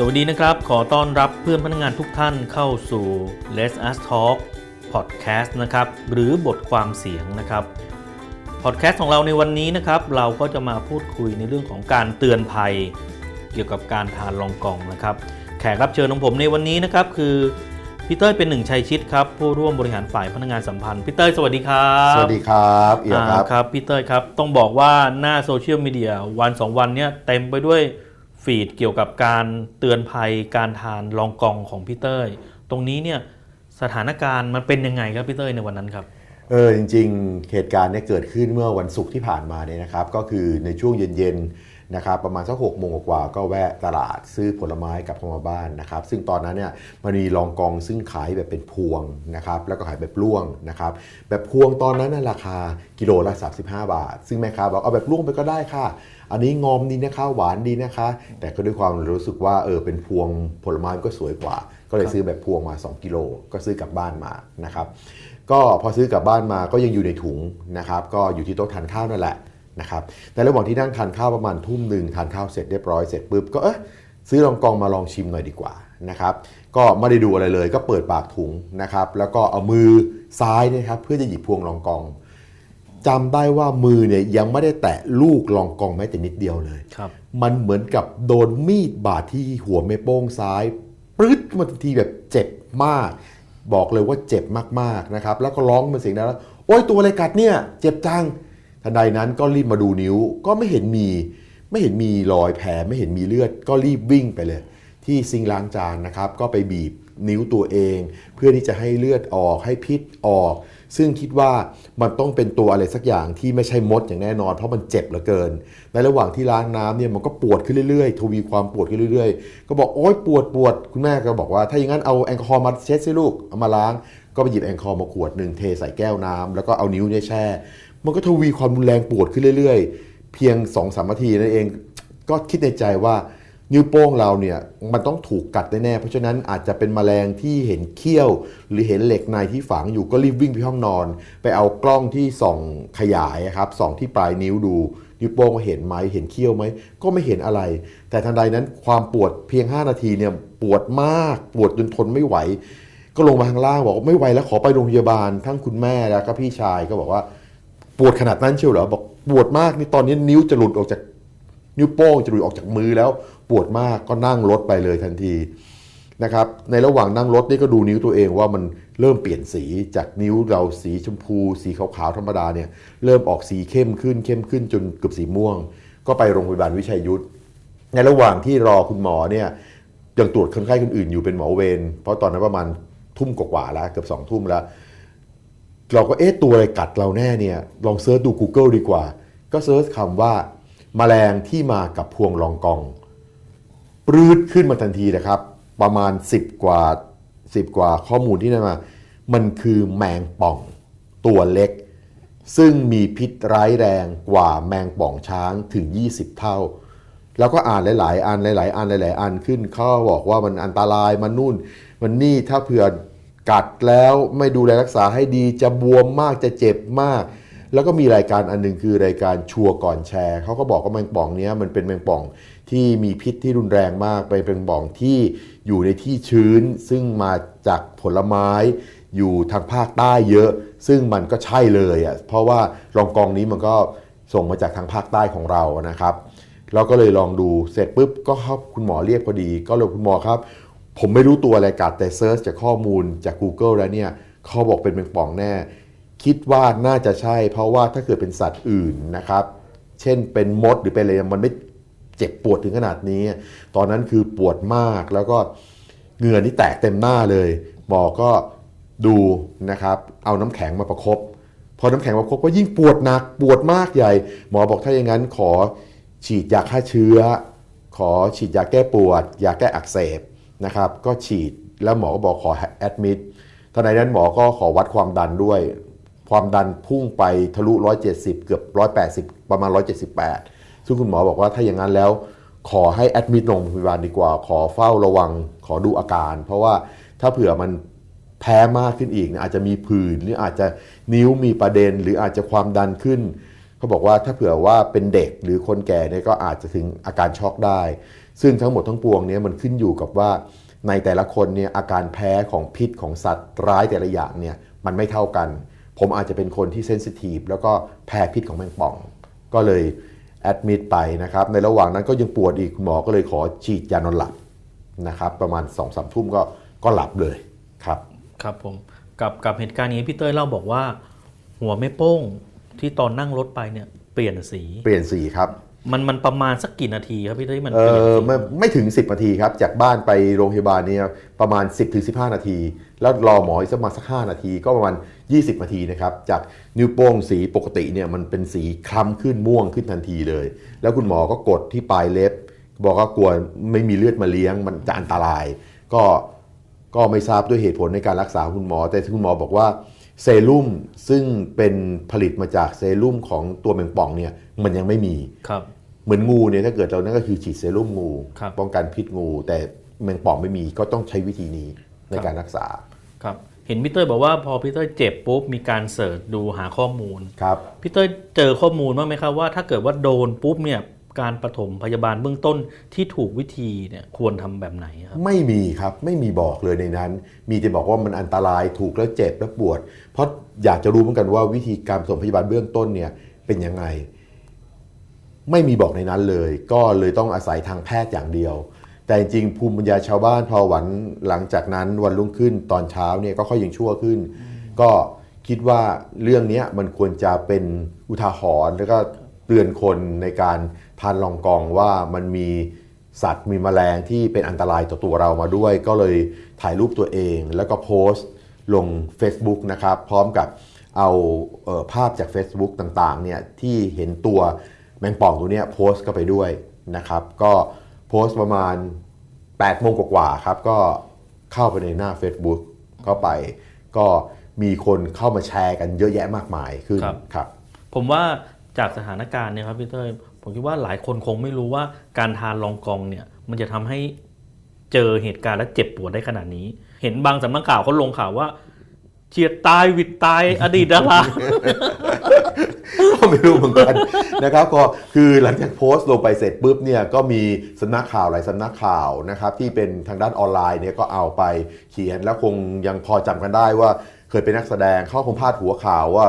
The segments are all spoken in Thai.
วัสดีนะครับขอต้อนรับเพื่อนพนักงานทุกท่านเข้าสู่ Let's Us Talk Podcast นะครับหรือบทความเสียงนะครับพอดแคสต์ของเราในวันนี้นะครับเราก็จะมาพูดคุยในเรื่องของการเตือนภัยเกี่ยวกับการทานรองกองนะครับแขกรับเชิญของผมในวันนี้นะครับคือพี่เต้ยเป็นหนึ่งชัยชิดครับผู้ร่วมบริหารฝ่ายพนักงานสัมพันธ์พี่เต้ยสวัสดีครับสวัสดีครับเอียครับพี่เต้ยครับต้องบอกว่าหน้าโซเชียลมีเดียวัน2วันเนี้ยเต็มไปด้วยฟีดเกี่ยวกับการเตือนภัยการทานรองกองของพี่เต้ยตรงนี้เนี่ยสถานการณ์มันเป็นยังไงครับพี่เต้ยในวันนั้นครับจริงๆเหตุการณ์เนี่ยเกิดขึ้นเมื่อวันศุกร์ที่ผ่านมาเนี่ยนะครับก็คือในช่วงเย็นๆนะครับประมาณสัก6 โมงกว่าก็แวะตลาดซื้อผลไม้กลับเข้ามาบ้านนะครับซึ่งตอนนั้นเนี่ยมันมีรองกองซึ่งขายแบบเป็นพวงนะครับแล้วก็ขายแบบร่วงนะครับแบบพวงตอนนั้นราคากิโลละ35 บาทซึ่งแม่ค้าบอกเอาแบบร่วงไปก็ได้ค่ะอันนี้งอมดีนะคะหวานดีนะคะแต่ก็ด้วยความรู้สึกว่าเป็นพวงผลไม้ก็สวยกว่าก็เลยซื้อแบบพวงมา2 กิโลก็ซื้อกลับบ้านมานะครับก็พอซื้อกลับบ้านมาก็ยังอยู่ในถุงนะครับก็อยู่ที่โต๊ะทานข้าวนั่นแหละนะครับแต่ระหว่างที่นั่งทานข้าวประมาณทุ่มหนึ่งทานข้าวเสร็จเรียบร้อยเสร็จปุ๊บก็ซื้อรองกองมาลองชิมหน่อยดีกว่านะครับก็ไม่ได้ดูอะไรเลยก็เปิดปากถุงนะครับแล้วก็เอามือซ้ายนะครับเพื่อจะหยิบพวงรองกองจำได้ว่ามือเนี่ยยังไม่ได้แตะลูกรองกองแม้แต่นิดเดียวเลยมันเหมือนกับโดนมีดบาดที่หัวแม่โป้งซ้ายปึ๊ดมาทีแบบเจ็บมากบอกเลยว่าเจ็บมากๆนะครับแล้วก็ร้องเป็นเสียงดังแล้วโอ๊ยตัวอะไรกัดเนี่ยเจ็บจังทันใดนั้นก็รีบมาดูนิ้วก็ไม่เห็นมีรอยแผลไม่เห็นมีเลือดก็รีบวิ่งไปเลยที่ซิงค์ล้างจานนะครับก็ไปบีบนิ้วตัวเองเพื่อที่จะให้เลือดออกให้พิษออกซึ่งคิดว่ามันต้องเป็นตัวอะไรสักอย่างที่ไม่ใช่มดอย่างแน่นอนเพราะมันเจ็บเหลือเกินในระหว่างที่ล้างน้ำเนี่ยมันก็ปวดขึ้นเรื่อยๆทวีความปวดขึ้นเรื่อยๆก็บอกโอ๊ยปวดคุณแม่ก็บอกว่าถ้าอย่างนั้นเอาแอลกอฮอล์มาเช็ดสิลูกเอามาล้างก็ไปหยิบแอลกอฮอล์มาขวดหนึ่งเทใส่แก้วน้ำแล้วก็เอานิ้วเนี่ยแช่มันก็ทวีความรุนแรงปวดขึ้นเรื่อยๆเพียง 2-3 นาทีนั่นเองก็คิดในใจว่านิ้วโป้งเราเนี่ยมันต้องถูกกัดแน่ๆเพราะฉะนั้นอาจจะเป็นแมลงที่เห็นเขี้ยวหรือเห็นเหล็กในที่ฝังอยู่ก็รีบวิ่งไปห้องนอนไปเอากล้องที่ส่องขยายครับส่องที่ปลายนิ้วดูนิ้วโป้งเห็นไหมเห็นเขี้ยวไหมก็ไม่เห็นอะไรแต่ทันใดนั้นความปวดเพียง5 นาทีเนี่ยปวดมากปวดจนทนไม่ไหวก็ลงมาข้างล่างบอกไม่ไหวแล้วขอไปโรงพยาบาลทั้งคุณแม่แล้วก็พี่ชายก็บอกว่าปวดขนาดนั้นเชียวเหรอบอกปวดมากนี่ตอนนี้นิ้วจะหลุดออกจากนิ้วโป้งจะหลุดออกจากมือแล้วปวดมากก็นั่งรถไปเลยทันทีนะครับในระหว่างนั่งรถนี่ก็ดูนิ้วตัวเองว่ามันเริ่มเปลี่ยนสีจากนิ้วเราสีชมพูสีขาวๆธรรมดาเนี่ยเริ่มออกสีเข้มขึ้นจนเกือบสีม่วงก็ไปโรงพยาบาลวิชัยยุทธในระหว่างที่รอคุณหมอเนี่ยยังตรวจคนไข้คนอื่นอยู่เป็นหมอเวรเพราะตอนนั้นประมาณทุ่มกว่าแล้วเกือบ2 ทุ่มแล้วเราก็ตัวอะไรกัดเราแน่เนี่ยลองเซิร์ชดู Google ดีกว่าก็เซิร์ชคำว่าแมลงที่มากับพวงรองกองปรืดขึ้นมาทันทีนะครับประมาณ10 กว่าข้อมูลที่ได้มามันคือแมงป่องตัวเล็กซึ่งมีพิษร้ายแรงกว่าแมงป่องช้างถึง20 เท่าแล้วก็อ่านหลายๆอันขึ้นเขาบอกว่ามันอันตรายมันนู่นมันนี่ถ้าเผื่อกัดแล้วไม่ดูแลรักษาให้ดีจะบวมมากจะเจ็บมากแล้วก็มีรายการอันนึงคือรายการชัวร์ก่อนแชร์เขาก็บอกว่าแมงป่องนี้มันเป็นแมงป่องที่มีพิษที่รุนแรงมากเป็นแมงป่องที่อยู่ในที่ชื้นซึ่งมาจากผลไม้อยู่ทางภาคใต้เยอะซึ่งมันก็ใช่เลยเพราะว่ารองกองนี้มันก็ส่งมาจากทางภาคใต้ของเรานะครับเราก็เลยลองดูเสร็จปุ๊บก็ครับคุณหมอเรียกพอดีก็เลยคุณหมอครับผมไม่รู้ตัวอะไรกัดแต่เซิร์ชจากข้อมูลจาก Google แล้วเนี่ยเขาบอกเป็นแมงป่องแน่คิดว่าน่าจะใช่เพราะว่าถ้าเกิดเป็นสัตว์อื่นนะครับเช่นเป็นมดหรือเป็นอะไรมันไม่เจ็บปวดถึงขนาดนี้ตอนนั้นคือปวดมากแล้วก็เหงื่อนี่แตกเต็มหน้าเลยหมอก็ดูนะครับเอาน้ำแข็งมาประคบพอน้ำแข็งมาประคบก็ยิ่งปวดหนักปวดมากใหญ่หมอบอกถ้าอย่างนั้นขอฉีดยาฆ่าเชื้อขอฉีดยาแก้ปวดยาแก้อักเสบนะครับก็ฉีดแล้วหมอก็บอกขอแอดมิดทันใดนั้นหมอก็ขอวัดความดันด้วยความดันพุ่งไปทะลุ170เกือบ180ประมาณ178ซึ่งคุณหมอบอกว่าถ้าอย่างนั้นแล้วขอให้แอดมิดโรงพยาบาลดีกว่าขอเฝ้าระวังขอดูอาการเพราะว่าถ้าเผื่อมันแพ้มากขึ้นอีกอาจจะมีผื่นหรืออาจจะนิ้วมีประเด็นหรืออาจจะความดันขึ้นเขาบอกว่าถ้าเผื่อว่าเป็นเด็กหรือคนแก่เนี่ยก็อาจจะถึงอาการช็อกได้ ซึ่งทั้งหมดทั้งปวงเนี่ยมันขึ้นอยู่กับว่าในแต่ละคนเนี่ยอาการแพ้ของพิษของสัตว์ร้ายแต่ละอย่างเนี่ยมันไม่เท่ากันผมอาจจะเป็นคนที่เซนซิทีฟแล้วก็แพ้พิษของแมงป่องก็เลยแอดมิดไปนะครับในระหว่างนั้นก็ยังปวดอีกคุณหมอก็เลยขอฉีดยานอนหลับนะครับประมาณ 2-3 ทุ่มก็หลับเลยครับครับผมกับเหตุการณ์นี้พี่เต้ยเล่าบอกว่าหัวแม่โป้งที่ตอนนั่งรถไปเนี่ยเปลี่ยนสีครับมันประมาณสักกี่นาทีครับพี่เต้ยมันไม่ถึง10นาทีครับจากบ้านไปโรงพยาบาลเนี่ยประมาณ 10-15 นาทีแล้วรอหมออีกสักประมาณ5นาทีก็ประมาณ20นาทีนะครับจากนิ้วโป้งสีปกติเนี่ยมันเป็นสีคล้ำขึ้นม่วงขึ้นทันทีเลยแล้วคุณหมอก็กดที่ปลายเล็บบอกว่ากลัวไม่มีเลือดมาเลี้ยงมันจะอันตรายก็ไม่ทราบด้วยเหตุผลในการรักษาคุณหมอแต่คุณหมอบอกว่าเซรุ่มซึ่งเป็นผลิตมาจากเซรุ่มของตัวแมงป่องเนี่ยมันยังไม่มีครับเหมือนงูเนี่ยถ้าเกิดเรานั่นก็คือฉีดเซรุ่มงูป้องกันพิษงูแต่แมงป่องไม่มีก็ต้องใช้วิธีนี้ในการรักษาครับเห็นพี่เต้ยบอกว่าพอพี่เต้ยเจ็บปุ๊บมีการเสิร์ชดูหาข้อมูลครับพี่เต้ยเจอข้อมูลบ้างไหมครับว่าถ้าเกิดว่าโดนปุ๊บเนี่ยการปฐมพยาบาลเบื้องต้นที่ถูกวิธีเนี่ยควรทำแบบไหนครับไม่มีครับไม่มีบอกเลยในนั้นมีแต่บอกว่ามันอันตรายถูกแล้วเจ็บแล้วปวดเพราะอยากจะรู้เหมือนกันว่าวิธีการปฐมพยาบาลเบื้องต้นเนี่ยเป็นยังไงไม่มีบอกในนั้นเลยก็เลยต้องอาศัยทางแพทย์อย่างเดียวแต่จริงภูมิปัญญาชาวบ้านพอวันหลังจากนั้นวันรุ่งขึ้นตอนเช้าเนี่ยก็ค่อยยังชั่วขึ้นก็คิดว่าเรื่องนี้มันควรจะเป็นอุทาหรณ์แล้วก็เตือนคนในการทานลองกองว่ามันมีสัตว์มีแมลงที่เป็นอันตรายต่อตัวเรามาด้วยก็เลยถ่ายรูปตัวเองแล้วก็โพสต์ลง Facebook นะครับพร้อมกับเอาภาพจาก Facebook ต่างๆเนี่ยที่เห็นตัวแมงป่องตัวนี้โพสต์เข้าไปด้วยนะครับก็โพสต์ประมาณ8 โมงกว่าๆครับก็เข้าไปในหน้า Facebook เข้าไปก็มีคนเข้ามาแชร์กันเยอะแยะมากมายขึ้นครับผมว่าจากสถานการณ์เนี่ยครับพี่เต้ยผมคิดว่าหลายคนคงไม่รู้ว่าการทานลองกองเนี่ยมันจะทำให้เจอเหตุการณ์และเจ็บปวดได้ขนาดนี้เห็นบางสำนักข่าวเขาลงข่าวว่าเฉียดตายวิดตายอดีตดาราก็ไม่รู้เหมือนกันนะครับก็คือหลังจากโพสต์ลงไปเสร็จปุ๊บเนี่ยก็มีสำนักข่าวหลายสำนักข่าวนะครับที่เป็นทางด้านออนไลน์เนี่ยก็เอาไปเขียนแล้วคงยังพอจำกันได้ว่าเคยเป็นนักแสดงเขาคงพาดหัวข่าวว่า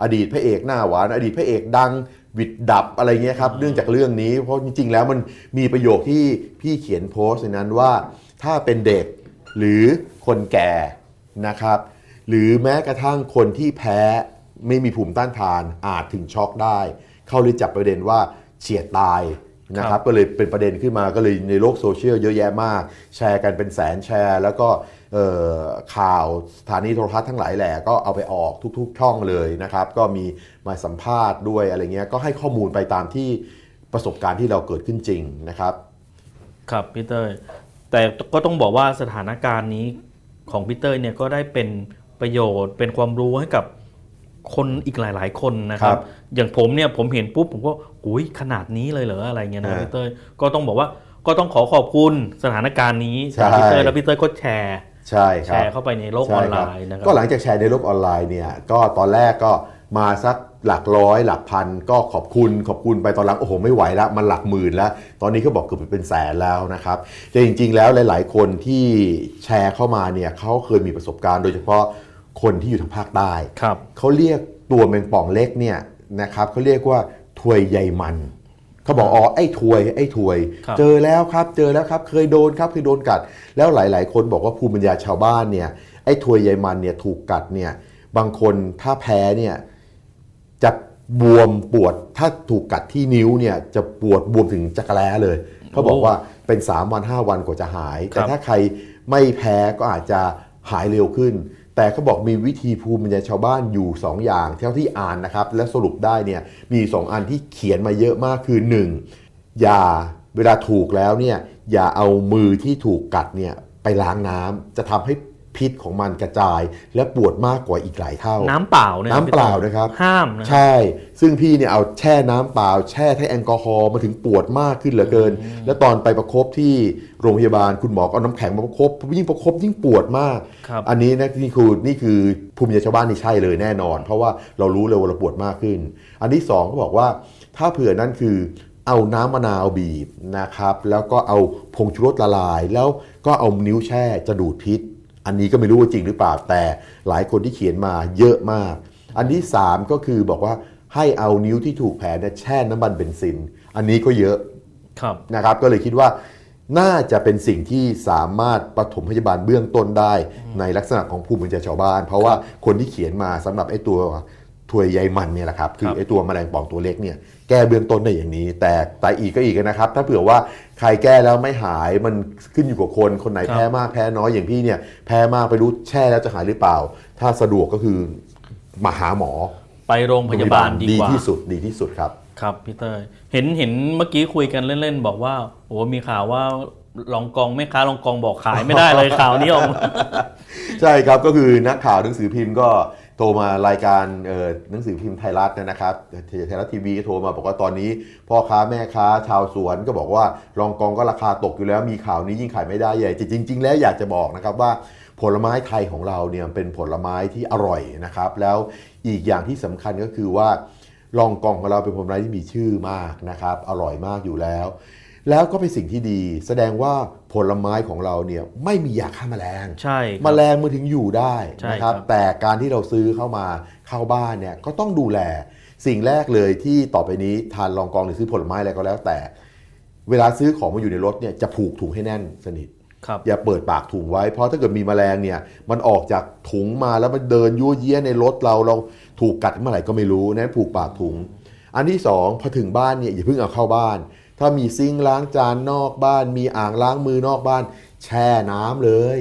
อดีตพระเอกหน้าหวานอดีตพระเอกดังวิดดับอะไรเงี้ยครับเนื่องจากเรื่องนี้เพราะจริงๆแล้วมันมีประโยคที่พี่เขียนโพสต์ในนั้นว่าถ้าเป็นเด็กหรือคนแก่นะครับหรือแม้กระทั่งคนที่แพ้ไม่มีภูมิต้านทานอาจถึงช็อกได้เข้าเลยจับประเด็นว่าเฉียดตายนะครับก็เลยเป็นประเด็นขึ้นมาก็เลยในโลกโซเชียลเยอะแยะมากแชร์กันเป็นแสนแชร์แล้วก็ข่าวสถานีโทรทัศน์ทั้งหลายแหล่ก็เอาไปออกทุกๆช่องเลยนะครับก็มีมาสัมภาษณ์ด้วยอะไรเงี้ยก็ให้ข้อมูลไปตามที่ประสบการณ์ที่เราเกิดขึ้นจริงนะครับครับพี่เต้ยแต่ก็ต้องบอกว่าสถานการณ์นี้ของพี่เต้ยเนี่ยก็ได้เป็นประโยชน์เป็นความรู้ให้กับคนอีกหลายๆคนนะครับอย่างผมเนี่ยผมเห็นปุ๊บผมก็อุ้ยขนาดนี้เลยเหรออะไรเงี้ยนะพี่เต้ยก็ต้องบอกว่าก็ต้องขอบคุณสถานการณ์นี้พี่เต้ยแล้วพี่เต้ยก็แชร์เข้าไปในโลกออนไลน์นะครับก็หลังจากแชร์ในโลกออนไลน์เนี่ยก็ตอนแรกก็มาสักหลักร้อยหลักพันก็ขอบคุณไปตอนหลังโอ้โหไม่ไหวแล้วมันหลักหมื่นแล้วตอนนี้เขาบอกเกือบเป็นแสนแล้วนะครับแต่จริงๆแล้วหลายๆคนที่แชร์เข้ามาเนี่ยเขาเคยมีประสบการณ์โดยเฉพาะคนที่อยู่ทางภาคใต้เขาเรียกตัวแมงป่องเล็กเนี่ยนะครับเขาเรียกว่าถวยใยมันเขาบอกไอ้ถวยเจอแล้วครับเคยโดนกัดแล้วหลายๆคนบอกว่าภูมิปัญญาชาวบ้านเนี่ยไอ้ถวยใยมันเนี่ยถูกกัดเนี่ยบางคนถ้าแพ้เนี่ยจะบวมปวดถ้าถูกกัดที่นิ้วเนี่ยจะปวดบวมถึงจักรแล้เลยเขาบอกว่าเป็น3 วัน5 วันกว่าจะหายแต่ถ้าใครไม่แพ้ก็อาจจะหายเร็วขึ้นแต่เขาบอกมีวิธีภูมิปัญญาชาวบ้านอยู่2 อย่างเท่าที่อ่านนะครับและสรุปได้เนี่ยมี2 อันที่เขียนมาเยอะมากคือ1อย่าเวลาถูกแล้วเนี่ยอย่าเอามือที่ถูกกัดเนี่ยไปล้างน้ำจะทำให้พิษของมันกระจายและปวดมากกว่าอีกหลายเท่าน้ำเปล่านะครับห้ามนะใช่ซึ่งพี่เนี่ยเอาแช่น้ำเปล่าแช่ให้แอลกอฮอล์มาถึงปวดมากขึ้นเหลือเกินแล้วตอนไปประคบที่โรงพยาบาลคุณหมอเอาน้ำแข็งมาประคบยิ่งปวดมากอันนี้นะนี่คือภูมิปัญญาชาวบ้านนี่ใช่เลยแน่นอนเพราะว่าเรารู้เลยว่าเราปวดมากขึ้นอันที่2เขาบอกว่าถ้าเผื่อนั่นคือ เอาน้ำมะนาวบีบนะครับแล้วก็เอาผงชูรสละลายแล้วก็เอานิ้วแช่จะดูดพิษอันนี้ก็ไม่รู้ว่าจริงหรือเปล่าแต่หลายคนที่เขียนมาเยอะมากอันที่3ก็คือบอกว่าให้เอานิ้วที่ถูกแผลเนี่ยแช่น้ำมันเบนซินอันนี้ก็เยอะนะครับก็เลยคิดว่าน่าจะเป็นสิ่งที่สามารถปฐมพยาบาลเบื้องต้นได้ในลักษณะของภูมิปัญญาชาวบ้านเพราะว่าคนที่เขียนมาสำหรับไอ้ตัวถวยใยมันเนี่ยแหละครับคือไอ้ตัวแมลงป่องตัวเล็กเนี่ยแก้เบื้องต้นได้อย่างนี้แต่อีกก็อีกนะครับถ้าเผื่อว่าใครแก้แล้วไม่หายมันขึ้นอยู่กับคนไหนแพ้มากแพ้น้อยอย่างพี่เนี่ยแพ้มากไปรู้แช่แล้วจะหายหรือเปล่าถ้าสะดวกก็คือมาหาหมอไปโรงพยาบาลดีกว่าดีที่สุดครับครับพี่เต้ยเห็นเมื่อกี้คุยกันเล่นๆบอกว่าโอ้มีข่าวว่าลองกองแม่ค้าลองกองบอกขายไม่ได้เลย ข่าวนี้ออกมา ใช่ครับก็คือนักข่าวหนังสือพิมพ์ก็โทรมารายการหนังสือพิมพ์ไทยรัฐนะครับไทยรัฐทีวีก็โทรมาบอกว่าตอนนี้พ่อค้าแม่ค้าชาวสวนก็บอกว่าลองกองก็ราคาตกอยู่แล้วมีข่าวนี้ยิ่งขายไม่ได้ใหญ่จริงๆแล้วอยากจะบอกนะครับว่าผลไม้ไทยของเราเนี่ยเป็นผลไม้ที่อร่อยนะครับแล้วอีกอย่างที่สำคัญก็คือว่าลองกองของเราเป็นผลไม้ที่มีชื่อมากนะครับอร่อยมากอยู่แล้วก็เป็นสิ่งที่ดีแสดงว่าผลไม้ของเราเนี่ยไม่มียาฆ่าแมลงใช่แมลงมันถึงอยู่ได้นะครับแต่การที่เราซื้อเข้าบ้านเนี่ยก็ต้องดูแลสิ่งแรกเลยที่ต่อไปนี้ทานลองกองหรือซื้อผลไม้อะไรก็แล้วแต่เวลาซื้อของมาอยู่ในรถเนี่ยจะผูกถุงให้แน่นสนิทอย่าเปิดปากถุงไว้เพราะถ้าเกิดมีแมลงเนี่ยมันออกจากถุงมาแล้วมันเดินยั่วเยี่ยในรถเราถูกกัดเมื่อไหร่ก็ไม่รู้นั้นผูกปากถุงอันที่2พอถึงบ้านเนี่ยอย่าเพิ่งเอาเข้าบ้านถ้ามีซิงค์ล้างจานนอกบ้านมีอ่างล้างมือนอกบ้านแช่น้ำเลย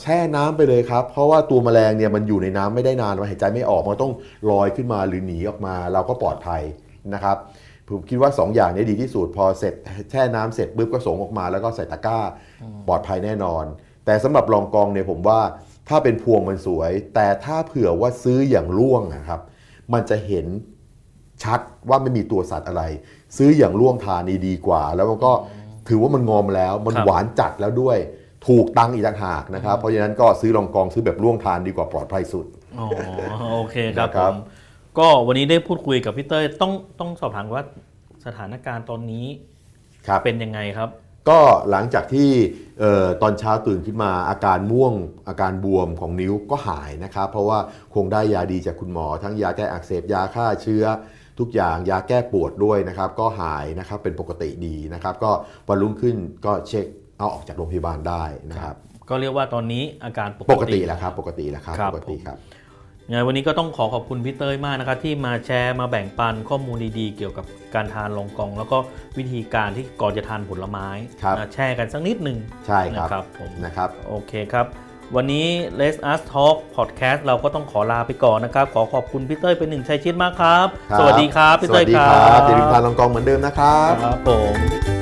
แช่น้ำไปเลยครับเพราะว่าตัวแมลงเนี่ยมันอยู่ในน้ำไม่ได้นานมันหายใจไม่ออกมันต้องลอยขึ้นมาหรือหนีออกมาเราก็ปลอดภัยนะครับผมคิดว่า2อย่างนี้ดีที่สุดพอเสร็จแช่น้ำเสร็จปุ๊บก็ส่งออกมาแล้วก็ใส่ตะกร้าปลอดภัยแน่นอนแต่สำหรับรองกองเนี่ยผมว่าถ้าเป็นพวงมันสวยแต่ถ้าเผื่อว่าซื้ออย่างล่วงนะครับมันจะเห็นชัดว่าไม่มีตัวสัตว์อะไรซื้ออย่างล่วงทานดีกว่าแล้วมันก็ถือว่ามันงอมแล้วมันหวานจัดแล้วด้วยถูกตังอีกต่างหากนะครับเพราะฉะนั้นก็ซื้อรองกองซื้อแบบล่วงทานดีกว่าปลอดภัยสุดอ๋อโอเคครับผมก็วันนี้ได้พูดคุยกับพี่เต้ยต้องสอบถามว่าสถานการณ์ตอนนี้เป็นยังไงครับก็หลังจากที่ตอนเช้าตื่นขึ้นมาอาการม่วงอาการบวมของนิ้วก็หายนะครับเพราะว่าคงได้ยาดีจากคุณหมอทั้งยาแก้อักเสบยาฆ่าเชื้อทุกอย่างยาแก้ปวดด้วยนะครับก็หายนะครับเป็นปกติดีนะครับก็วันรุ่งขึ้นก็เช็คเอาออกจากโรงพยาบาลได้นะครับก็เรียกว่าตอนนี้อาการปกติแล้วครับปกติแล้วครับปกติครับไงวันนี้ก็ต้องขอบคุณพี่เต้ยมากนะครับที่มาแชร์มาแบ่งปันข้อมูลดีๆเกี่ยวกับการทานลองกองแล้วก็วิธีการที่ก่อนจะทานผลไม้แชร์กันสักนิดหนึ่งใช่ครับผมนะครับโอเคครับวันนี้ Let Us Talk Podcast เราก็ต้องขอลาไปก่อนนะครับขอขอบคุณพี่เต้ยเป็นหนึ่งชัยชิดมากครับสวัสดีครับพี่เต้ยครับอย่าลืมทานลองกองเหมือนเดิมนะครับครับผม